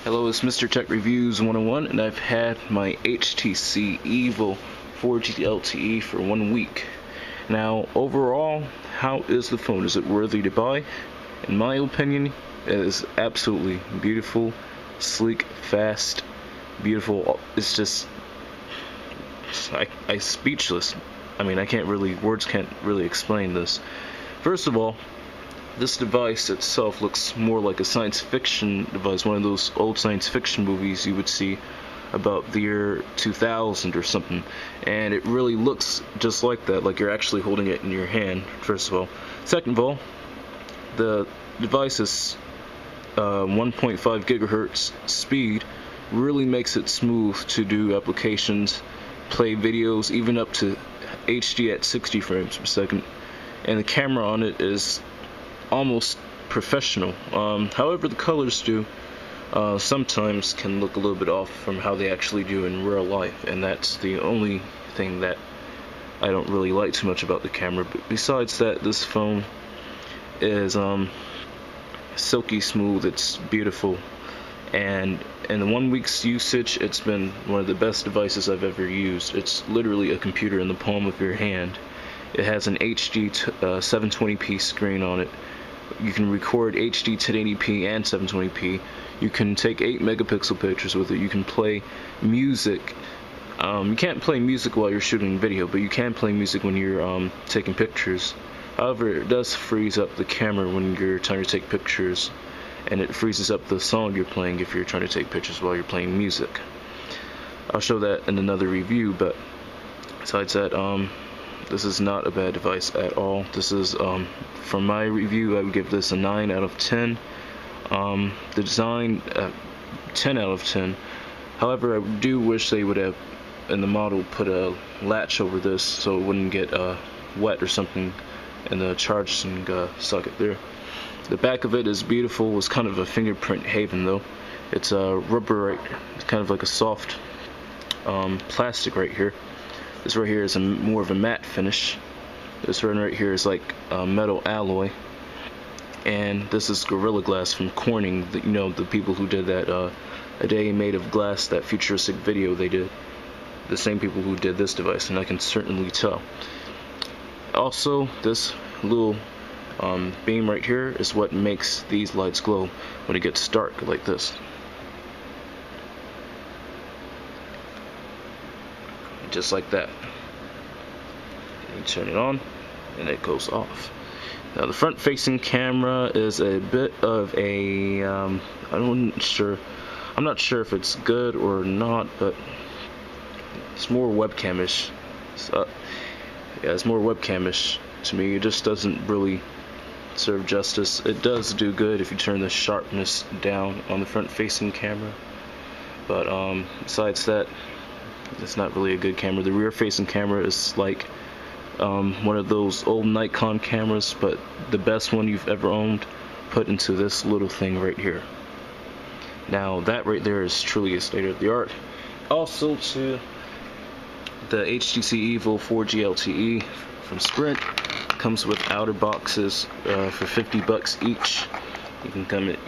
Hello, it's Mr. Tech Reviews 101, and I've had my HTC EVO 4G LTE for 1 week. Now, overall, how is the phone? Is it worthy to buy? In my opinion, it is absolutely beautiful, sleek, fast, beautiful. It's just, I'm speechless. I mean, words can't really explain this. First of all, this device itself looks more like a science fiction device, one of those old science fiction movies you would see about the year 2000 or something, and it really looks just like that, like you're actually holding it in your hand, first of all. Second of all, the device is 1.5 gigahertz speed, really makes it smooth to do applications, play videos, even up to HD at 60 frames per second, and the camera on it is almost professional. However, the colors sometimes can look a little bit off from how they actually do in real life, and that's the only thing that I don't really like too much about the camera. But besides that, this phone is silky smooth, it's beautiful, and in the 1 week's usage, it's been one of the best devices I've ever used. It's literally a computer in the palm of your hand. It has an HD 720p screen on it. You can record HD 1080p and 720p. You can take 8 megapixel pictures with it. You can play music. You can't play music while you're shooting video, but you can play music when you're taking pictures. However, it does freeze up the camera when you're trying to take pictures, and it freezes up the song you're playing if you're trying to take pictures while you're playing music. I'll show that in another review, but besides that, this is not a bad device at all. This is, from my review, I would give this a 9 out of 10. The design, 10 out of 10. However, I do wish they would have, in the model, put a latch over this so it wouldn't get wet or something in the charging socket there. The back of it is beautiful. It's kind of a fingerprint haven, though. It's rubber, it's kind of like a soft plastic right here. This right here is more of a matte finish. This one right here is like metal alloy, and this is Gorilla Glass from Corning. The people who did that A Day Made of Glass, that futuristic video they did. The same people who did this device, and I can certainly tell. Also, this little beam right here is what makes these lights glow when it gets dark like this. Just like that. You turn it on and it goes off. Now the front facing camera is a bit of a I'm not sure if it's good or not, but it's more webcamish. Yeah, it's more webcamish to me. It just doesn't really serve justice. It does do good if you turn the sharpness down on the front facing camera, but besides that, it's not really a good camera. The rear facing camera is like one of those old Nikon cameras, but the best one you've ever owned put into this little thing right here. Now that right there is truly a state of the art. Also, to the HTC EVO 4G LTE from Sprint comes with outer boxes for $50 each. You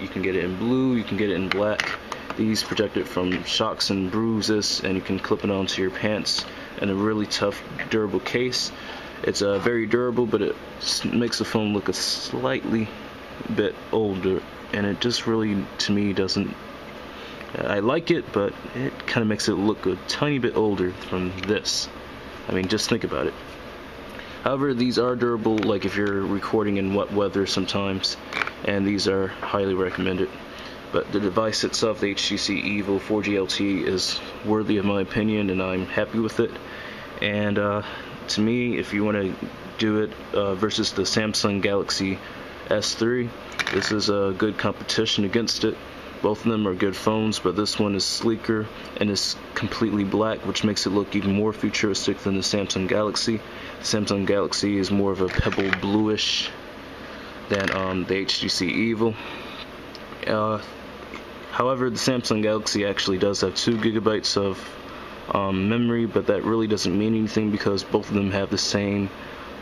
can get it in blue, you can get it in black. These protect it from shocks and bruises, and you can clip it onto your pants in a really tough, durable case. It's very durable, but it makes the phone look a slightly bit older, and it just really, to me, doesn't. I like it, but it kind of makes it look a tiny bit older from this. I mean, just think about it. However, these are durable, like if you're recording in wet weather sometimes, and these are highly recommended. But the device itself, the HTC EVO 4G LTE, is worthy of my opinion, and I'm happy with it. And to me, if you want to do it versus the Samsung Galaxy S3, this is a good competition against it. Both of them are good phones, but this one is sleeker and is completely black, which makes it look even more futuristic than the Samsung Galaxy. The Samsung Galaxy is more of a pebble bluish than the HTC EVO. However, the Samsung Galaxy actually does have 2 gigabytes of memory, but that really doesn't mean anything because both of them have the same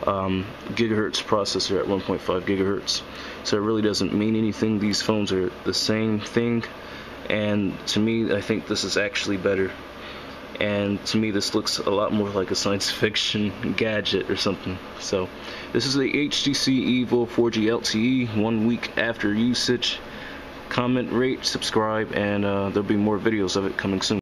gigahertz processor at 1.5 gigahertz. So it really doesn't mean anything. These phones are the same thing, and to me, I think this is actually better. And to me, this looks a lot more like a science fiction gadget or something. So this is the HTC EVO 4G LTE, 1 week after usage. Comment, rate, subscribe, and there'll be more videos of it coming soon.